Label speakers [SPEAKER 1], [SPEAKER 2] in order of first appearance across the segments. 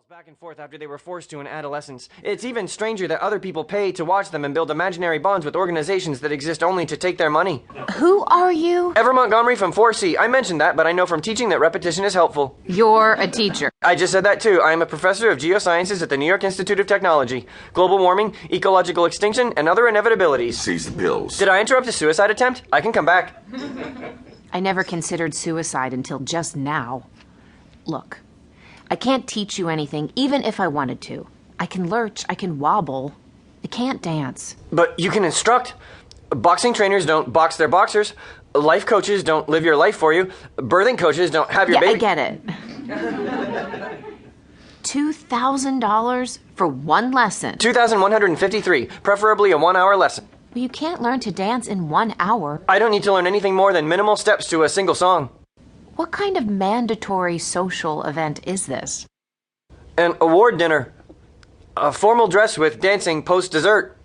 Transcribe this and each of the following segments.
[SPEAKER 1] back and forth after they were forced to in adolescence. It's even stranger that other people pay to watch them and build imaginary bonds with organizations that exist only to take their money.
[SPEAKER 2] Who are you?
[SPEAKER 1] Ever Montgomery from 4C. I mentioned that, but I know from teaching that repetition is helpful.
[SPEAKER 2] You're a teacher.
[SPEAKER 1] I just said that too. I am a professor of geosciences at the New York Institute of Technology. Global warming, ecological extinction, and other inevitabilities.
[SPEAKER 3] Seize the pills.
[SPEAKER 1] Did I interrupt a suicide attempt? I can come back.
[SPEAKER 2] I never considered suicide until just now. Look, I can't teach you anything, even if I wanted to. I can lurch, I can wobble. I can't dance.
[SPEAKER 1] But you can instruct. Boxing trainers don't box their boxers. Life coaches don't live your life for you. Birthing coaches don't have your baby.
[SPEAKER 2] I get it. $2,000 for one lesson.
[SPEAKER 1] 2,153, preferably a 1-hour lesson.
[SPEAKER 2] Well, you can't learn to dance in 1 hour.
[SPEAKER 1] I don't need to learn anything more than minimal steps to a single song.
[SPEAKER 2] What kind of mandatory social event is this?
[SPEAKER 1] An award dinner. A formal dress with dancing post-dessert.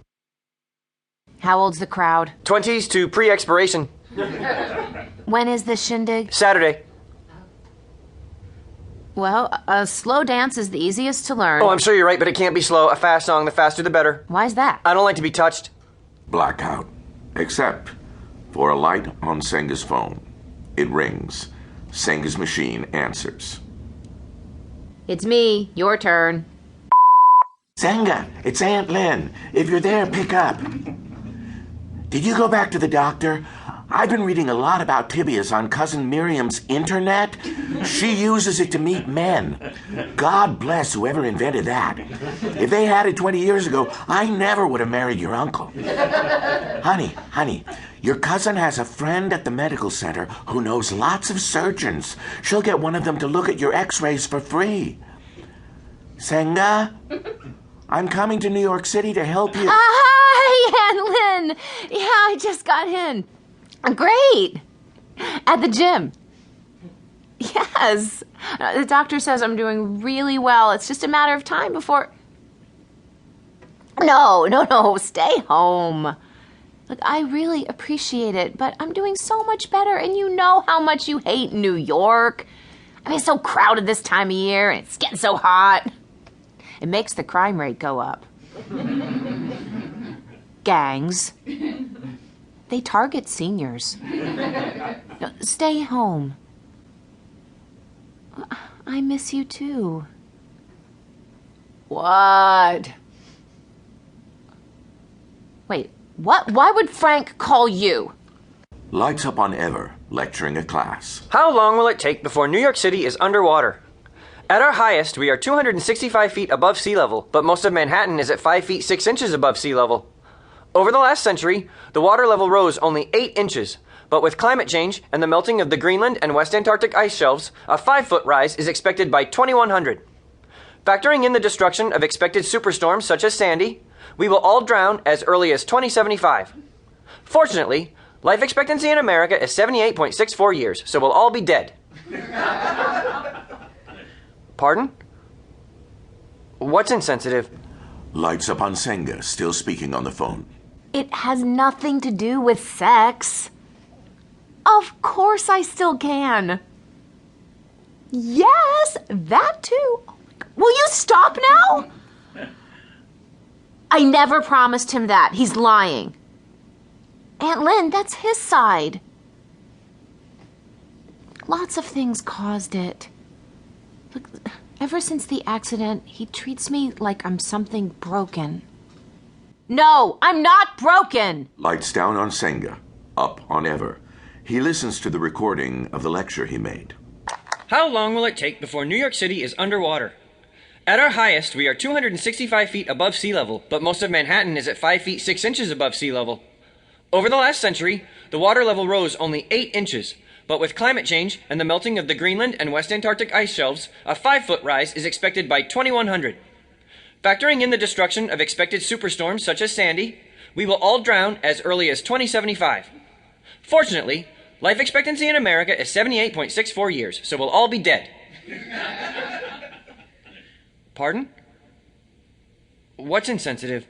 [SPEAKER 2] How old's the crowd?
[SPEAKER 1] 20s to pre-expiration.
[SPEAKER 2] When is this shindig?
[SPEAKER 1] Saturday.
[SPEAKER 2] Well, a slow dance is the easiest to learn.
[SPEAKER 1] Oh, I'm sure you're right, but it can't be slow. A fast song, the faster the better.
[SPEAKER 2] Why's that?
[SPEAKER 1] I don't like to be touched.
[SPEAKER 3] Blackout. Except for a light on Senga's phone. It rings. Senga's machine answers.
[SPEAKER 2] It's me. Your turn.
[SPEAKER 4] Senga, it's Aunt Lynn. If you're there, pick up. Did you go back to the doctor? I've been reading a lot about tibias on Cousin Miriam's internet. She uses it to meet men. God bless whoever invented that. If they had it 20 years ago, I never would have married your uncle. Honey, your cousin has a friend at the medical center who knows lots of surgeons. She'll get one of them to look at your x-rays for free. Senga, I'm coming to New York City to help you.
[SPEAKER 2] Hi, Aunt Lynn. Yeah, I just got in. Great. At the gym. Yes. The doctor says I'm doing really well. It's just a matter of time before... No. Stay home. Look, I really appreciate it, but I'm doing so much better, and you know how much you hate New York. I mean, it's so crowded this time of year, and it's getting so hot. It makes the crime rate go up. Gangs. They target seniors. No, stay home. I miss you too. What? Wait, what? Why would Frank call you?
[SPEAKER 3] Lights up on Ever, lecturing a class.
[SPEAKER 1] How long will it take before New York City is underwater? At our highest, we are 265 feet above sea level, but most of Manhattan is at 5 feet 6 inches above sea level. Over the last century, the water level rose only 8 inches, but with climate change and the melting of the Greenland and West Antarctic ice shelves, a 5-foot rise is expected by 2100. Factoring in the destruction of expected superstorms such as Sandy, we will all drown as early as 2075. Fortunately, life expectancy in America is 78.64 years, so we'll all be dead. Pardon? What's insensitive?
[SPEAKER 3] Lights up on Senga, still speaking on the phone.
[SPEAKER 2] It has nothing to do with sex. Of course I still can. Yes, that too. Will you stop now? I never promised him that. He's lying. Aunt Lynn, that's his side. Lots of things caused it. Look, ever since the accident, he treats me like I'm something broken. No, I'm not broken!
[SPEAKER 3] Lights down on Senga, up on Ever. He listens to the recording of the lecture he made.
[SPEAKER 1] How long will it take before New York City is underwater? At our highest, we are 265 feet above sea level, but most of Manhattan is at 5 feet 6 inches above sea level. Over the last century, the water level rose only 8 inches, but with climate change and the melting of the Greenland and West Antarctic ice shelves, a 5-foot rise is expected by 2100. Factoring in the destruction of expected superstorms such as Sandy, we will all drown as early as 2075. Fortunately, life expectancy in America is 78.64 years, so we'll all be dead. Pardon? What's insensitive?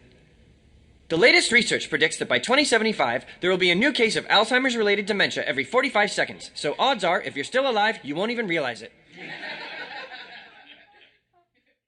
[SPEAKER 1] The latest research predicts that by 2075, there will be a new case of Alzheimer's-related dementia every 45 seconds, so odds are, if you're still alive, you won't even realize it.